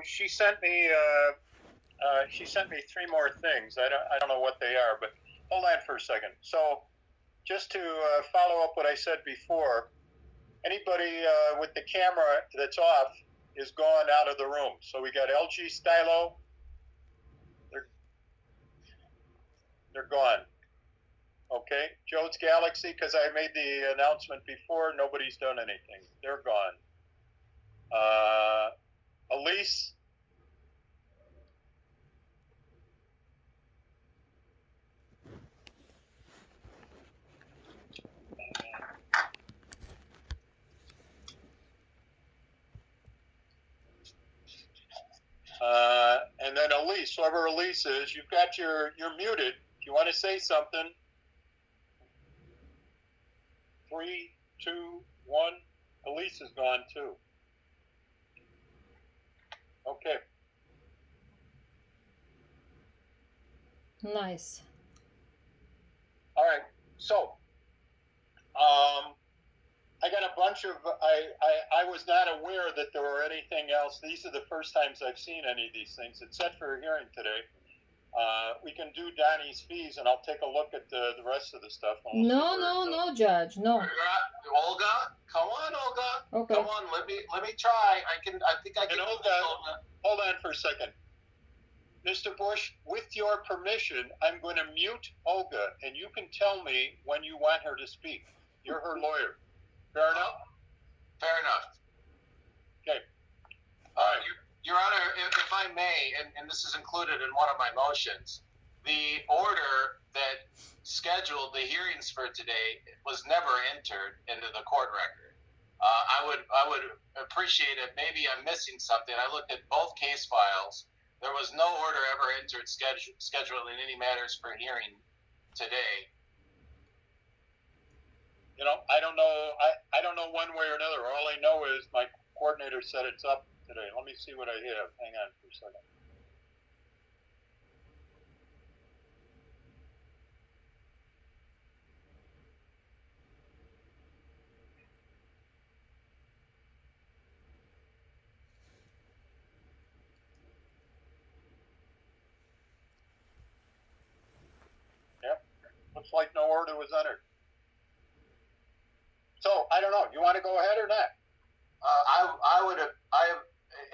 she sent me three more things. I don't know what they are, but hold on for a second. So just to follow up what I said before, anybody with the camera that's off is gone out of the room. So we got LG Stylo. They're gone. Okay, Joe's Galaxy, because I made the announcement before, nobody's done anything. They're gone. Elise. And then Elise, whoever Elise is, you're muted. If you want to say something. 3, 2, 1. Elise is gone too. Okay. Nice. All right. So, I got a bunch of. I was not aware that there were anything else. These are the first times I've seen any of these things. It's set for a hearing today. We can do Donnie's fees, and I'll take a look at the rest of the stuff. No, Judge, no. Olga, come on, Olga. Okay. Come on, let me try. I think I can. And Olga, hold on for a second. Mr. Bush, with your permission, I'm going to mute Olga, and you can tell me when you want her to speak. You're her lawyer. Fair enough? Fair enough. Okay. All right. Your Honor, if I may, and this is included in one of my motions, the order that scheduled the hearings for today was never entered into the court record. I would appreciate it. Maybe I'm missing something. I looked at both case files. There was no order ever entered scheduled in any matters for hearing today. You know, I don't know. I don't know one way or another. All I know is my coordinator said it's up today. Let me see what I have. Hang on for a second. Yep. Looks like no order was entered. So I don't know. You want to go ahead or not?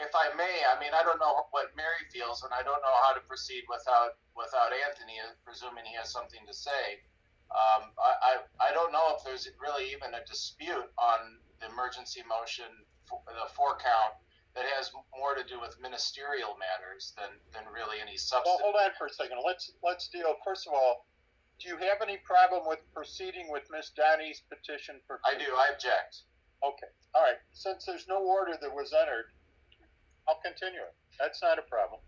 If I may, I mean, I don't know what Mary feels, and I don't know how to proceed without Anthony, presuming he has something to say. I don't know if there's really even a dispute on the emergency motion, the 4-count, that has more to do with ministerial matters than really any substance. Well, hold on for a second. Let's deal. First of all, do you have any problem with proceeding with Miss Donnie's petition for? I do. I object. Okay. All right. Since there's no order that was entered, I'll continue it. That's not a problem.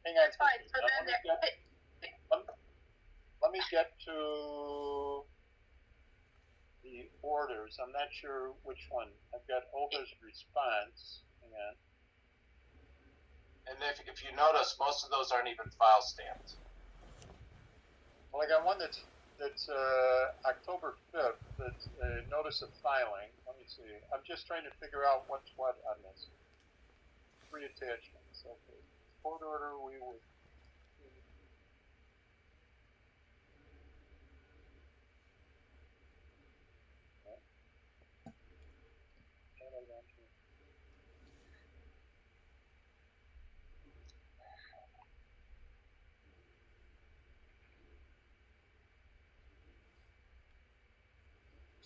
Hang on. That's fine. So then let me get to the orders. I'm not sure which one. I've got Olga's response. Hang on. And if you notice, most of those aren't even file stamped. Well, I got one that's October 5th. That's a notice of filing. Let me see. I'm just trying to figure out what's what on this. 3 attachments. Okay. Court order. We would.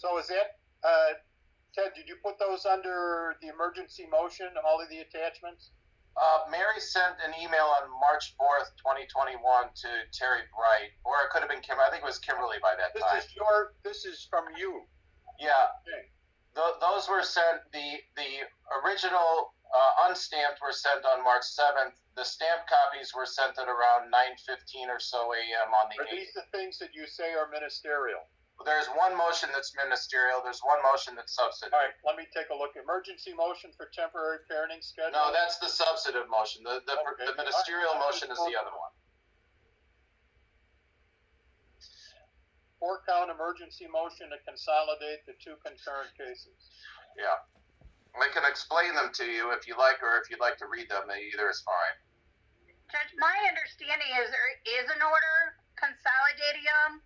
So is that, Ted, did you put those under the emergency motion, all of the attachments? Mary sent an email on March 4th, 2021 to Terry Bright, or it could have been Kim. I think it was Kimberly by that time. This is from you. Yeah. Okay. Those were sent, the original unstamped were sent on March 7th. The stamped copies were sent at around 9:15 or so a.m. on the 8th. Are these the things that you say are ministerial? There's one motion that's ministerial. There's one motion that's substantive. All right, let me take a look. Emergency motion for temporary parenting schedule? No, that's the substantive motion. The ministerial motion is the other one. 4-count emergency motion to consolidate the 2 concurrent cases. Yeah. I can explain them to you if you like, or if you'd like to read them. Either is fine. Judge, my understanding is there is an order consolidating them.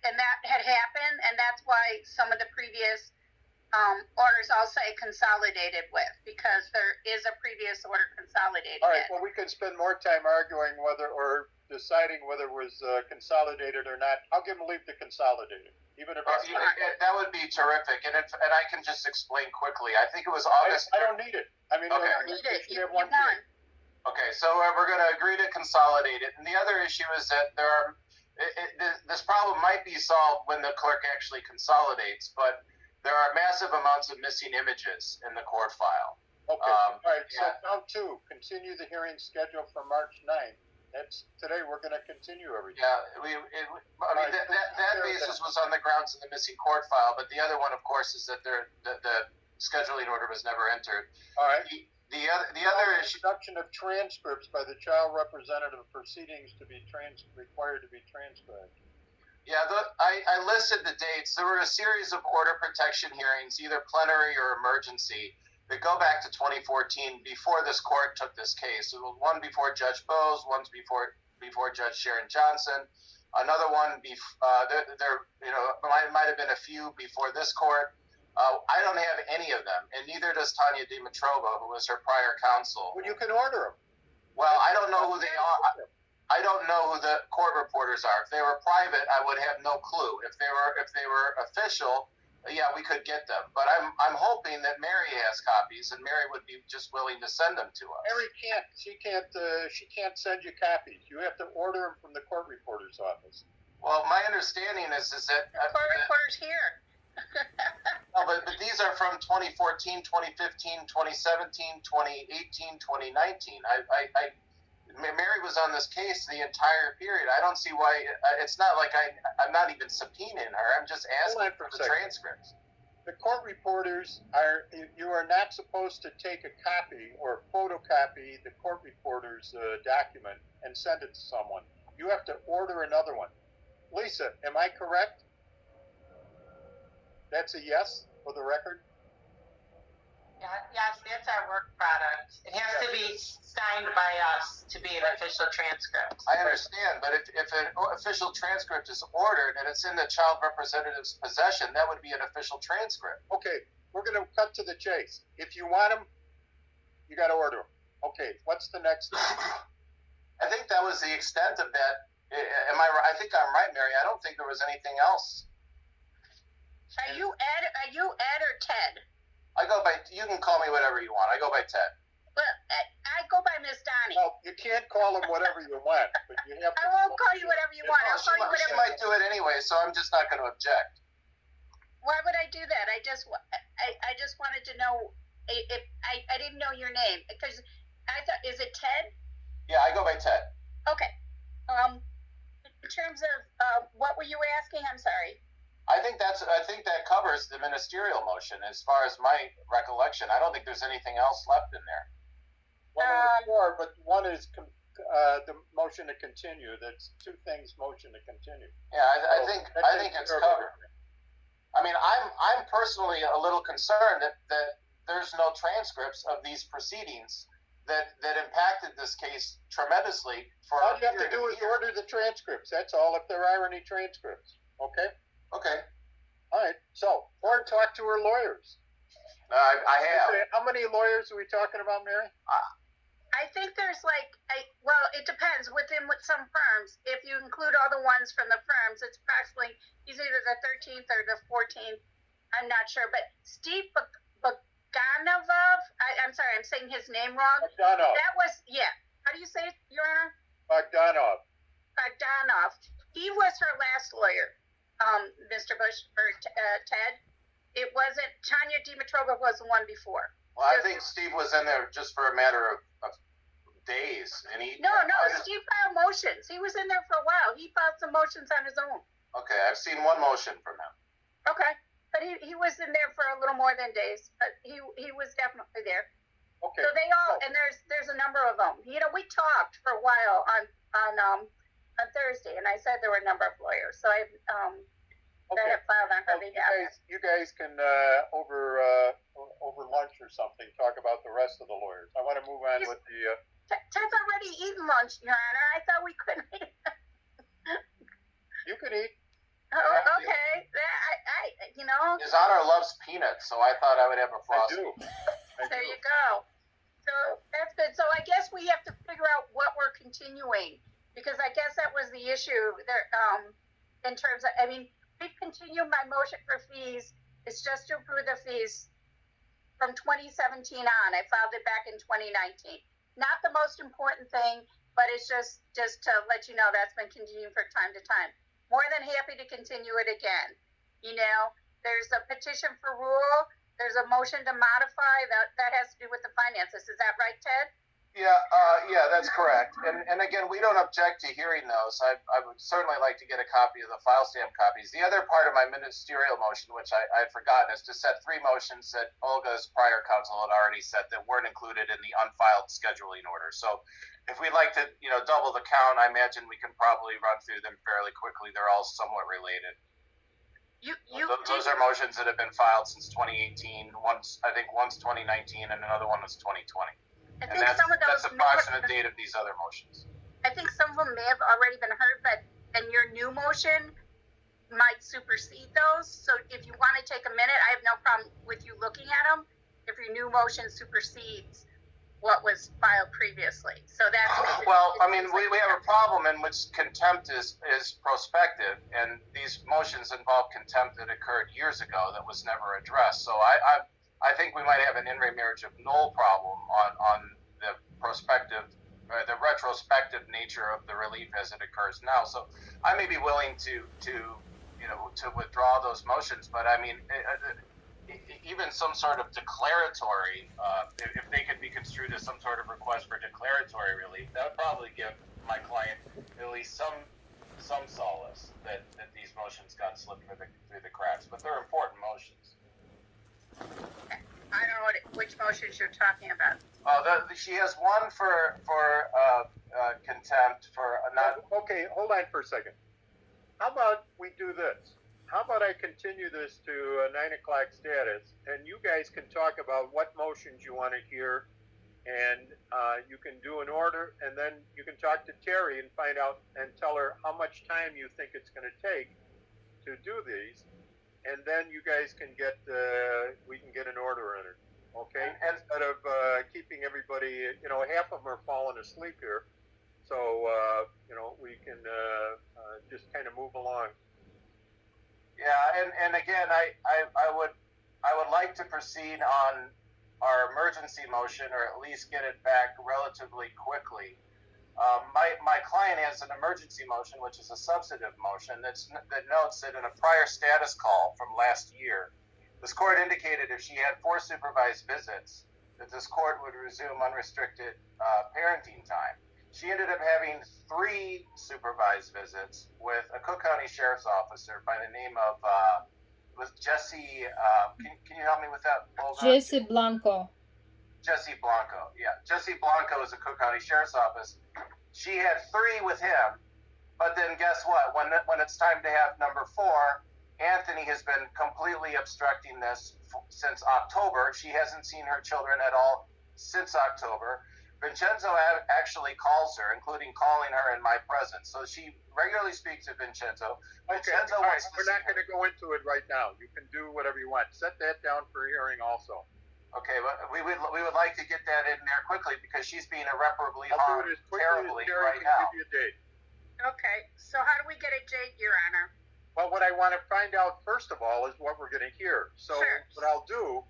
And that had happened, and that's why some of the previous orders all say consolidated with, because there is a previous order consolidating All right, it. well, we could spend more time arguing whether, or deciding whether it was consolidated or not. I'll give them leave to consolidate it, even if it's That would be terrific, and I can just explain quickly. I think it was August. I don't need it. I mean, Okay. You don't need it. You one won. Okay, so we're going to agree to consolidate it. And the other issue is that this problem might be solved when the clerk actually consolidates, but there are massive amounts of missing images in the court file. Okay, all right, yeah. so now two, continue the hearing schedule for March 9th. That's today, we're going to continue everything. Yeah, that basis was on the grounds of the missing court file, but the other one, of course, is that the scheduling order was never entered. All right. The other issue. Production of transcripts by the child representative proceedings to be required to be transcribed. Yeah, I listed the dates. There were a series of order protection hearings, either plenary or emergency, that go back to 2014 before this court took this case. So one before Judge Bowes, one before Judge Sharon Johnson, another one might have been a few before this court. I don't have any of them, and neither does Tanya Dimitrova, who was her prior counsel. Well, you can order them. Well, I don't know who they are. I don't know who the court reporters are. If they were private, I would have no clue. If they were official, yeah, we could get them. But I'm hoping that Mary has copies, and Mary would be just willing to send them to us. Mary can't. She can't send you copies. You have to order them from the court reporter's office. Well, my understanding is that The court reporter's here. No, but these are from 2014, 2015, 2017, 2018, 2019. Mary was on this case the entire period. I don't see why. It's not like I'm not even subpoenaing her. I'm just asking for the transcripts. The court reporters you are not supposed to take a copy or photocopy the court reporter's document and send it to someone. You have to order another one. Lisa, am I correct? That's a yes for the record? Yes, that's our work product. It has to be signed by us to be an official transcript. I understand, but if an official transcript is ordered and it's in the child representative's possession, that would be an official transcript. Okay, we're going to cut to the chase. If you want them, you got to order them. Okay, what's the next thing? I think that was the extent of that. Am I right? I think I'm right, Mary. I don't think there was anything else. Are you Ed or Ted? You can call me whatever you want. I go by Ted. Well, I go by Miss Donnie. Well, you can't call them whatever you want, but you have to. I won't call you whatever you want. I'll call you whatever. She might do it anyway, so I'm just not going to object. Why would I do that? I just wanted to know if I didn't know your name, because I thought, is it Ted? Yeah, I go by Ted. Okay. In terms of what were you asking? I'm sorry. I think that covers the ministerial motion as far as my recollection. I don't think there's anything else left in there. One is four, but one is the motion to continue. That's two things. Motion to continue. Yeah, I think it's covered. I mean, I'm personally a little concerned that there's no transcripts of these proceedings that impacted this case tremendously. All you have to do is order the transcripts. That's all. If there are any transcripts, okay. Okay. All right. So, or talk to her lawyers. I have. How many lawyers are we talking about, Mary? I think there's well, it depends. With some firms, if you include all the ones from the firms, it's approximately either the 13th or the 14th. I'm not sure, but Steve Bogdanov. I'm sorry, I'm saying his name wrong. Bogdanov. That was How do you say it, Your Honor? Bogdanov. Bogdanov. He was her last lawyer. Mr. Bush or Ted. It wasn't Tanya Dimitrova was the one before. Well, I think Steve was in there just for a matter of days, and No, Steve filed motions. He was in there for a while. He filed some motions on his own. Okay, I've seen one motion from him. Okay, but he was in there for a little more than days, but he was definitely there. Okay. So they all and there's a number of them. You know, we talked for a while on Thursday, and I said there were a number of lawyers. So that have filed on her Well, behalf. you guys can over lunch or something talk about the rest of the lawyers. I want to move on with the. Ted's already eaten lunch, Your Honor. I thought we couldn't eat. You can eat. Oh, okay. You know, His Honor loves peanuts, so I thought I would have a I frosty. do. there you go. So that's good. So I guess we have to figure out what we're continuing, because I guess that was the issue there. In terms of, I mean, we've continued my motion for fees. It's just to approve the fees from 2017 on. I filed it back in 2019. Not the most important thing, but it's just to let you know that's been continuing for time to time. More than happy to continue it again. You know, there's a petition for rule. There's a motion to modify that has to do with the finances. Is that right, Ted? Yeah, that's correct. And again, we don't object to hearing those. I would certainly like to get a copy of the file stamp copies. The other part of my ministerial motion, which I had forgotten, is to set 3 motions that Olga's prior counsel had already set that weren't included in the unfiled scheduling order. So if we'd like to, double the count, I imagine we can probably run through them fairly quickly. They're all somewhat related. Those are motions that have been filed since 2018. Once 2019, and another one was 2020. I And think some of those that's the approximate date of these other motions. I think some of them may have already been heard, and your new motion might supersede those. So if you want to take a minute, I have no problem with you looking at them. If your new motion supersedes what was filed previously, so that's well. I mean, we have a problem in which contempt is prospective, and these motions involve contempt that occurred years ago that was never addressed. So I think we might have an in re marriage of null problem on the prospective, the retrospective nature of the relief as it occurs now. So I may be willing to withdraw those motions, but I mean, even some sort of declaratory, if they could be construed as some sort of request for declaratory relief, that would probably give my client at least some solace that these motions got slipped through the cracks. But they're important motions. I don't know which motions you're talking about. She has one for contempt for not. Okay, hold on for a second. How about we do this? How about I continue this to 9 o'clock status, and you guys can talk about what motions you want to hear, and you can do an order, and then you can talk to Terry and find out and tell her how much time you think it's going to take to do these, and then you guys can we can get an order in it, okay? Instead of keeping everybody, half of them are falling asleep here, so we can just kind of move along. Yeah, and again, I would like to proceed on our emergency motion, or at least get it back relatively quickly. My client has an emergency motion, which is a substantive motion that notes that in a prior status call from last year, this court indicated if she had 4 supervised visits, that this court would resume unrestricted parenting time. She ended up having 3 supervised visits with a Cook County Sheriff's Officer by the name of was Jesse. Can you help me with that? Jesse Blanco. Jesse Blanco. Yeah, Jesse Blanco is a Cook County Sheriff's Office. She had 3 with him, but then guess what? When it's time to have number 4, Anthony has been completely obstructing this since October. She hasn't seen her children at all since October. Vincenzo actually calls her, including calling her in my presence. So she regularly speaks to Vincenzo. Okay, Vincenzo all right. wants to We're not going to go into it right now. You can do whatever you want. Set that down for hearing also. Okay, but we would like to get that in there quickly because she's being irreparably I'll harmed do it as quickly terribly as Terry right can now. give you a date. Okay, so how do we get a date, Your Honor? Well, what I want to find out first of all is what we're going to hear. So Sure. what I'll do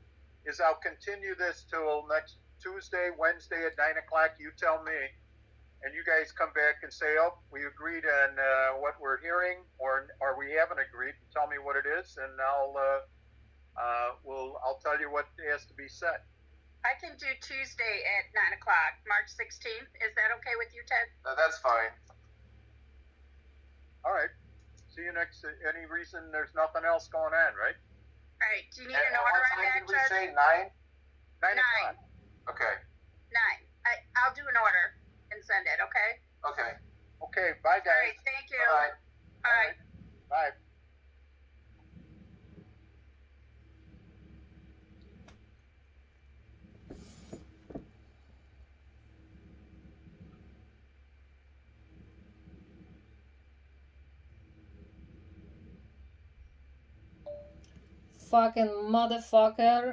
is I'll continue this till next Tuesday, Wednesday at 9 o'clock. You tell me, and you guys come back and say, "Oh, we agreed on what we're hearing," or we haven't agreed. Tell me what it is, and I'll tell you what has to be said. I can do Tuesday at 9 o'clock, March 16th. Is that okay with you, Ted? That's fine. All right. See you next. Any reason there's nothing else going on, right? All right. Do you need And an order what on time that, did we Judge? say? 9? 9 o'clock. Okay. 9. I'll do an order and send it. Okay. Okay. Okay. Bye, All right. guys. Thank you. All right. Bye. Bye. fucking motherfucker.